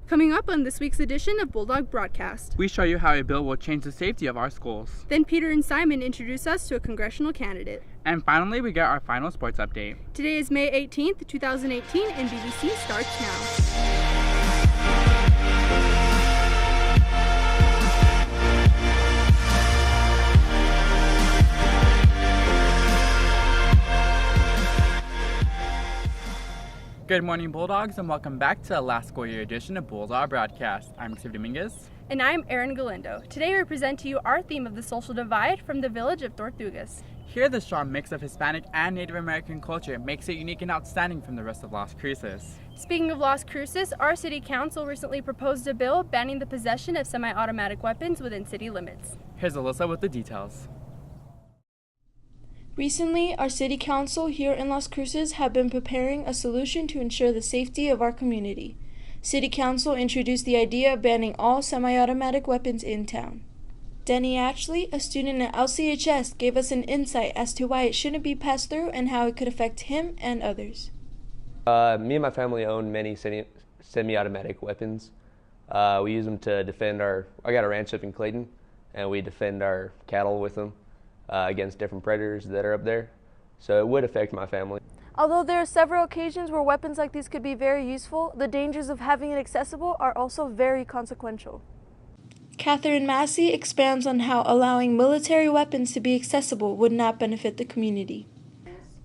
Coming up on this week's edition of Bulldog Broadcast, we show you how a bill will change the safety of our schools. Then Peter and Simon introduce us to a congressional candidate. And finally, we get our final sports update. Today is May 18th, 2018, and BBC starts now. Good morning, Bulldogs, and welcome back to the last school year edition of Bulldog Broadcast. I'm Steve Dominguez. And I'm Erin Galindo. Today we present to you our theme of the social divide from the village of Tortugas. Here, the strong mix of Hispanic and Native American culture makes it unique and outstanding from the rest of Las Cruces. Speaking of Las Cruces, our city council recently proposed a bill banning the possession of semi-automatic weapons within city limits. Here's Alyssa with the details. Recently, our city council here in Las Cruces have been preparing a solution to ensure the safety of our community. City council introduced the idea of banning all semi-automatic weapons in town. Denny Ashley, a student at LCHS, gave us an insight as to why it shouldn't be passed through and how it could affect him and others. Me and my family own many semi-automatic weapons. We use them to defend I got a ranch up in Clayton, and we defend our cattle with them against different predators that are up there. So it would affect my family. Although there are several occasions where weapons like these could be very useful, the dangers of having it accessible are also very consequential. Catherine Massey expands on how allowing military weapons to be accessible would not benefit the community.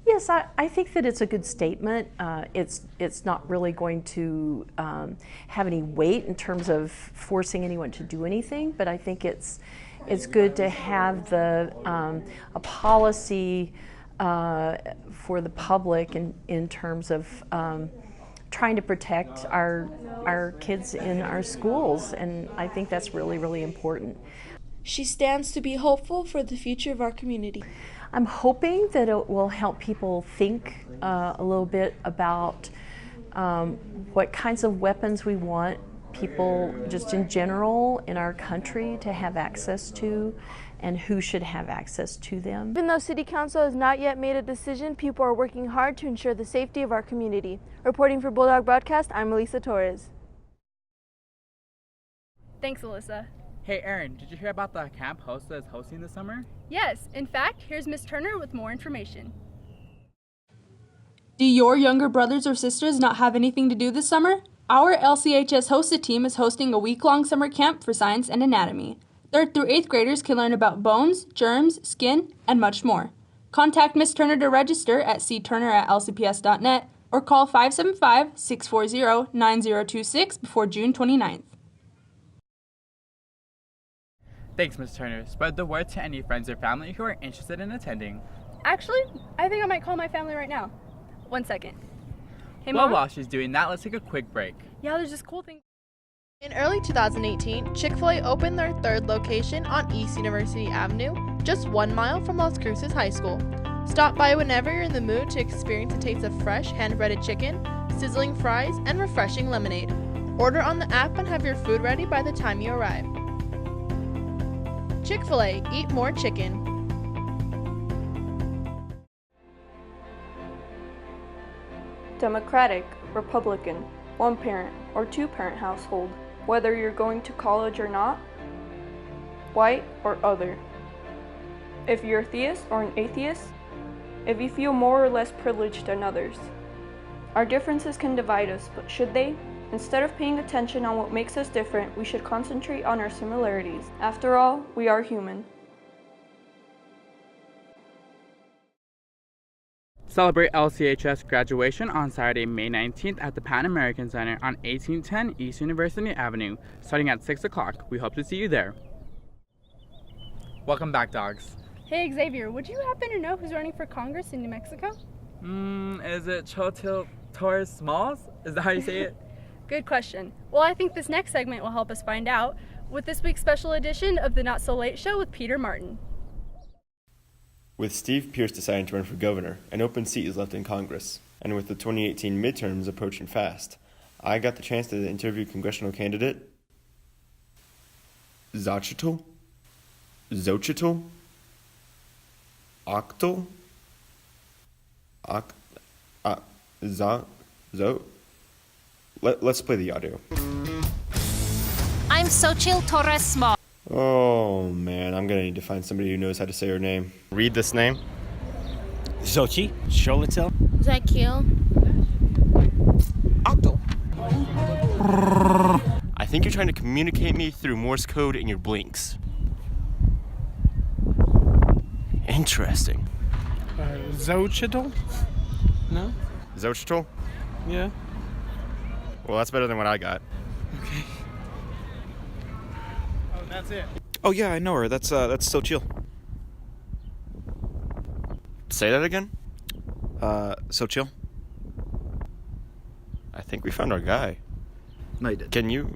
Yes, I think that it's a good statement. It's not really going to have any weight in terms of forcing anyone to do anything, but I think it's good to have a policy for the public in terms of trying to protect our kids in our schools, and I think that's really, really important. She stands to be hopeful for the future of our community. I'm hoping that it will help people think a little bit about what kinds of weapons we want people just in general in our country to have access to, and who should have access to them. Even though City Council has not yet made a decision, people are working hard to ensure the safety of our community. Reporting for Bulldog Broadcast, I'm Elisa Torres. Thanks, Alyssa. Hey, Erin, did you hear about the camp HOSA is hosting this summer? Yes, in fact, here's Miss Turner with more information. Do your younger brothers or sisters not have anything to do this summer? Our LCHS HOSA team is hosting a week-long summer camp for science and anatomy. 3rd through 8th graders can learn about bones, germs, skin, and much more. Contact Miss Turner to register at cturner@lcps.net or call 575-640-9026 before June 29th. Thanks, Ms. Turner. Spread the word to any friends or family who are interested in attending. Actually, I think I might call my family right now. 1 second. Hey, Well, Mom? while she's doing that, let's take a quick break. Yeah, there's this cool thing. In early 2018, Chick-fil-A opened their 3rd location on East University Avenue, just 1 mile from Las Cruces High School. Stop by whenever you're in the mood to experience a taste of fresh hand-breaded chicken, sizzling fries, and refreshing lemonade. Order on the app and have your food ready by the time you arrive. Chick-fil-A, eat more chicken. Democratic, Republican, one-parent, or two-parent household, whether you're going to college or not, white or other. If you're a theist or an atheist, if you feel more or less privileged than others. Our differences can divide us, but should they? Instead of paying attention on what makes us different, we should concentrate on our similarities. After all, we are human. Celebrate LCHS graduation on Saturday, May 19th at the Pan American Center on 1810 East University Avenue, starting at 6 o'clock. We hope to see you there. Welcome back, dogs. Hey, Xavier, would you happen to know who's running for Congress in New Mexico? Is it Chotil Torres Smalls? Is that how you say it? Good question. Well, I think this next segment will help us find out with this week's special edition of the Not So Late Show with Peter Martin. With Steve Pierce deciding to run for governor, an open seat is left in Congress. And with the 2018 midterms approaching fast, I got the chance to interview congressional candidate Xochitl? Octal? Let's play the audio. I'm Xochitl Torres Small. Oh man, I'm gonna need to find somebody who knows how to say her name. Read this name. Xochitl, Xolitil, Zakiel. Octo. I think you're trying to communicate me through Morse code in your blinks. Interesting. Xochitl? No? Xochitl? Yeah. Well, that's better than what I got. Okay. Oh, that's it. Oh yeah, I know her. That's Xochitl. Say that again? Xochitl. I think we found our guy. No, you did. Can you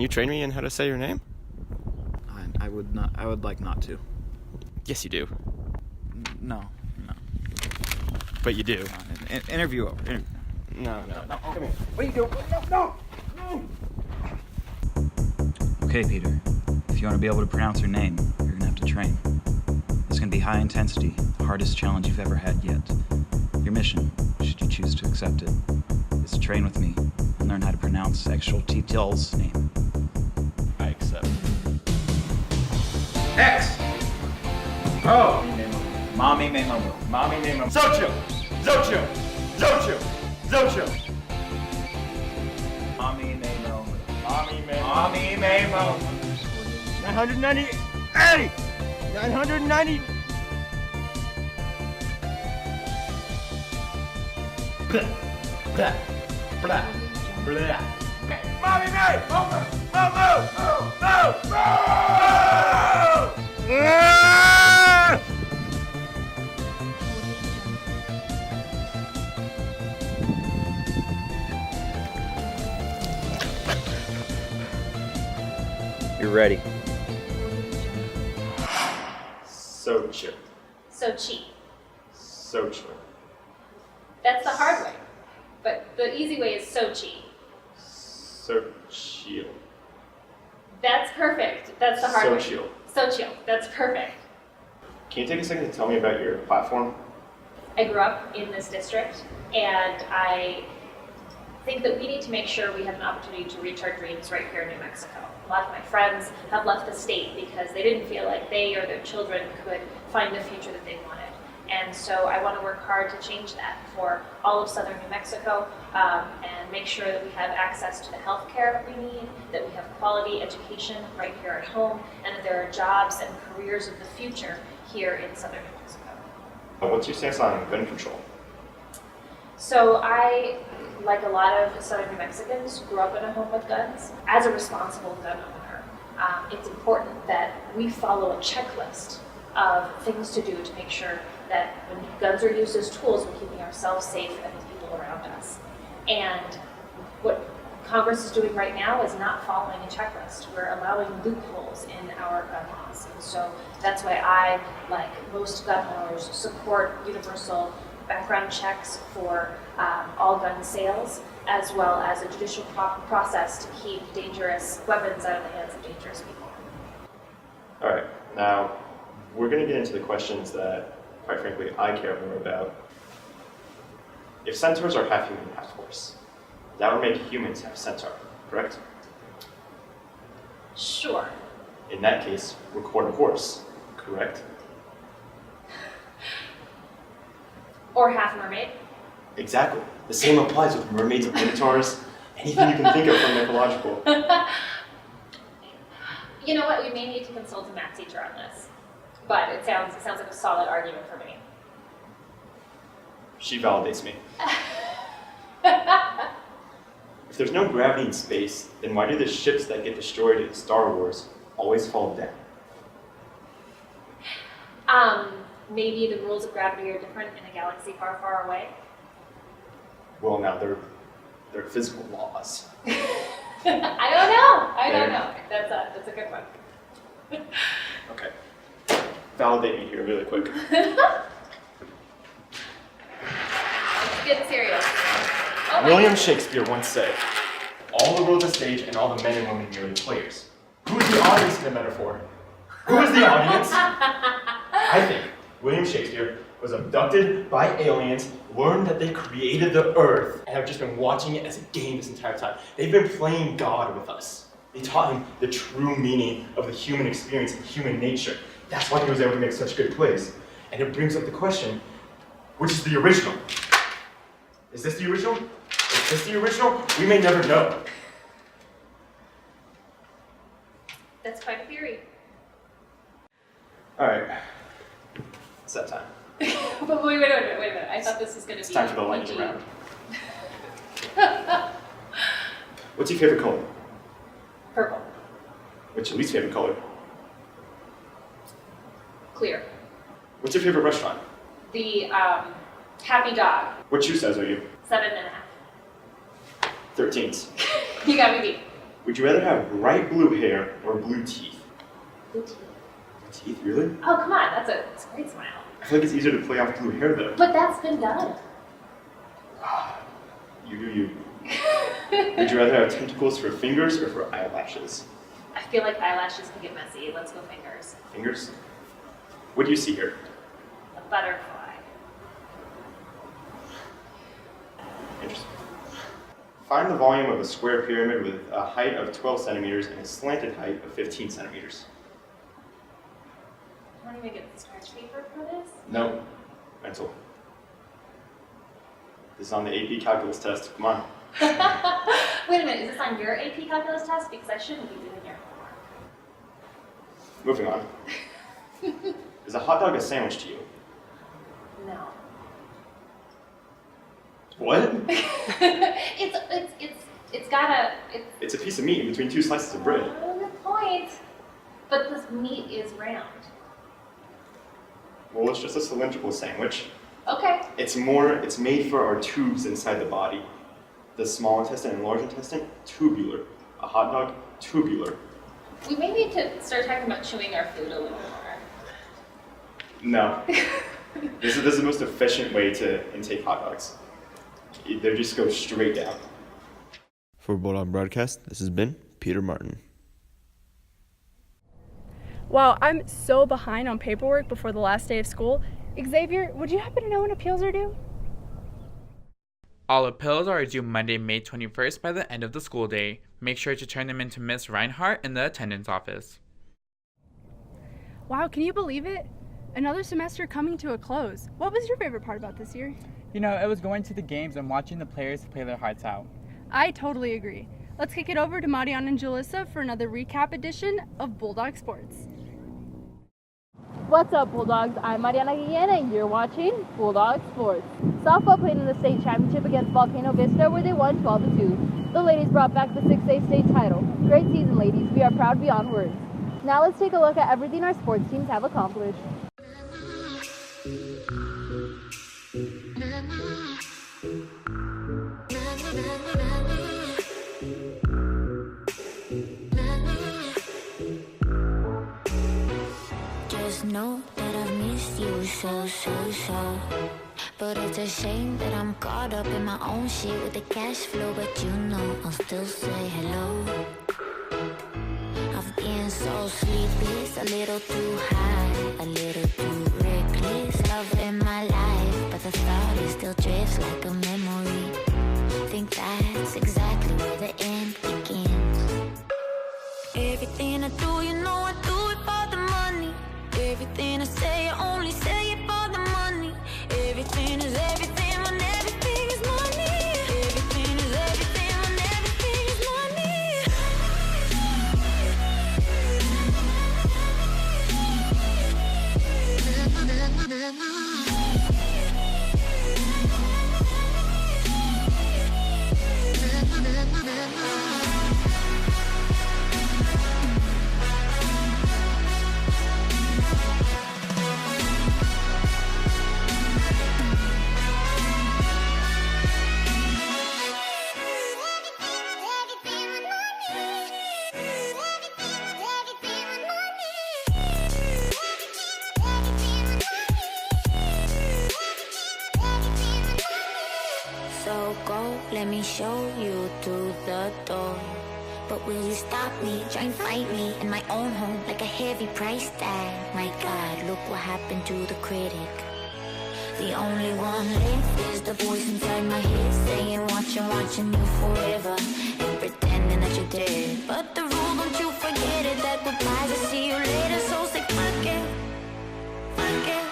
train me in how to say your name? I would not. I would like not to. Yes, you do. No. But you do. Interview over. No. Come here. What are you doing? No. Okay, Peter. If you want to be able to pronounce her name, you're gonna have to train. It's gonna be high intensity, the hardest challenge you've ever had yet. Your mission, should you choose to accept it, is to train with me and learn how to pronounce Xochitl's name. I accept. X. Oh. Mommy Memo. Mommy name him. Xochitl! Xochitl! Mommy Memo. Mommy Memo. Mommy Memo. 990. 80! 990. Blah. Mommy May! Over! You're ready. Xochitl. Xochitl. That's the hard way. But the easy way is Sochi. Xochitl. That's perfect. That's the hard way. Xochitl. Xochitl. That's perfect. Can you take a second to tell me about your platform? I grew up in this district, and I think that we need to make sure we have an opportunity to reach our dreams right here in New Mexico. A lot of my friends have left the state because they didn't feel like they or their children could find the future that they wanted. And so I want to work hard to change that for all of southern New Mexico and make sure that we have access to the health care we need, that we have quality education right here at home, and that there are jobs and careers of the future here in southern New Mexico. What's your stance on gun control? So I, like a lot of southern New Mexicans, grew up in a home with guns. As a responsible gun owner, it's important that we follow a checklist of things to do to make sure that when guns are used as tools, we're keeping ourselves safe and the people around us. And what Congress is doing right now is not following a checklist. We're allowing loopholes in our gun laws. And so that's why I, like most gun owners, support universal background checks for all gun sales, as well as a judicial process to keep dangerous weapons out of the hands of dangerous people. All right, now we're going to get into the questions that, quite frankly, I care more about. If centaurs are half human, half horse, that would make humans half centaur, correct? Sure. In that case, we're quarter horse, correct? Or half mermaid. Exactly. The same applies with mermaids and minotaurs, anything you can think of from mythological. You know what? We may need to consult a math teacher on this, but it sounds like a solid argument for me. She validates me. If there's no gravity in space, then why do the ships that get destroyed in Star Wars always fall down? Maybe the rules of gravity are different in a galaxy far, far away. Well, now they're physical laws. I don't know. That's a good one. Okay. Validate me here really quick. Let's get serious. Oh William Shakespeare once said, "All the world's a stage and all the men and women merely players." Who is the audience in the metaphor? Who is the audience? I think William Shakespeare was abducted by aliens, learned that they created the earth, and have just been watching it as a game this entire time. They've been playing God with us. They taught him the true meaning of the human experience and human nature. That's why he was able to make such good plays. And it brings up the question, which is the original? Is this the original? Is this the original? We may never know. That's quite a theory. All right, it's that time. But wait a minute. I thought this was going to be. It's time for the lightning round. What's your favorite color? Purple. What's your least favorite color? Clear. What's your favorite restaurant? The Happy Dog. What shoe size are you? 7.5. 13s. You got me beat. Would you rather have bright blue hair or blue teeth? Blue teeth. Blue teeth, really? Oh, come on. That's a great smile. I feel like it's easier to play off blue hair, though. But that's been done. You do you. Would you rather have tentacles for fingers or for eyelashes? I feel like eyelashes can get messy. Let's go fingers. Fingers? What do you see here? A butterfly. Interesting. Find the volume of a square pyramid with a height of 12 centimeters and a slanted height of 15 centimeters. I don't even get the scratch paper for this. No. Mental. This is on the AP calculus test. Come on. Wait a minute, is this on your AP calculus test? Because I shouldn't be doing your homework. Moving on. Is a hot dog a sandwich to you? No. What? It's got a. It's a piece of meat in between two slices of bread. Good point. But this meat is round. Well, it's just a cylindrical sandwich. Okay. It's made for our tubes inside the body. The small intestine and large intestine, tubular. A hot dog, tubular. We may need to start talking about chewing our food a little more. No. This is the most efficient way to intake hot dogs. They just go straight down. For Bulldog Broadcast, this has been Peter Martin. Wow, I'm so behind on paperwork before the last day of school. Xavier, would you happen to know when appeals are due? All appeals are due Monday, May 21st by the end of the school day. Make sure to turn them in to Miss Reinhardt in the attendance office. Wow, can you believe it? Another semester coming to a close. What was your favorite part about this year? You know, it was going to the games and watching the players play their hearts out. I totally agree. Let's kick it over to Mariana and Julissa for another recap edition of Bulldog Sports. What's up, Bulldogs? I'm Mariana Guillen, and you're watching Bulldog Sports. Softball played in the state championship against Volcano Vista, where they won 12-2. The ladies brought back the 6A state title. Great season, ladies. We are proud beyond words. Now let's take a look at everything our sports teams have accomplished. Just know that I've missed you so. But it's a shame that I'm caught up in my own shit with the cash flow. But you know I'll still say hello. I've been so sleepless, a little too high, a little too reckless. Love in my life, but the thought is still drifts like a memory. Think that's exactly where the end begins. Everything I do, you know I do it for the money. Everything I say, I only say it for the money. Everything is everything when everything is money. Everything is everything when everything is money. So go, let me show you through the door. But will you stop me, try and fight me in my own home like a heavy price tag? My God, look what happened to the critic. The only one left is the voice inside my head saying watching you forever and pretending that you're dead. But the rules hit it, that goodbyes, I see you later. So say fuck it, fuck it.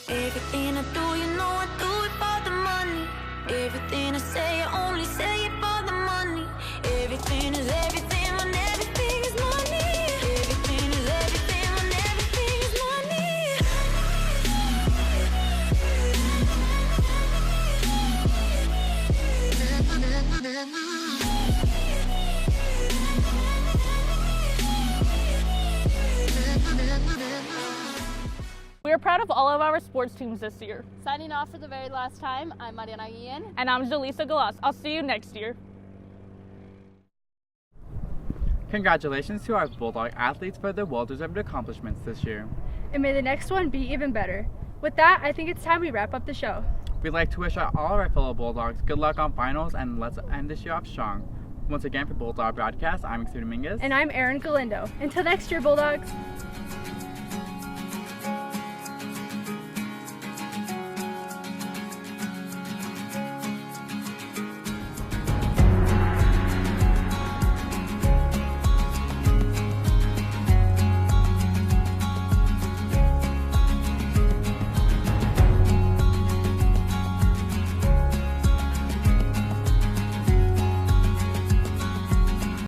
Everything I do, you know I do it for the money. Everything I say, I only say it for the money. Everything is everything when everything is money. Everything is everything when everything is money. We are proud of all of our sports teams this year. Signing off for the very last time, I'm Mariana Guillen. And I'm Jaleesa Galas. I'll see you next year. Congratulations to our Bulldog athletes for their well-deserved accomplishments this year. And may the next one be even better. With that, I think it's time we wrap up the show. We'd like to wish all of our fellow Bulldogs good luck on finals, and let's end this year off strong. Once again, for Bulldog Broadcast, I'm Xavier Dominguez. And I'm Erin Galindo. Until next year, Bulldogs.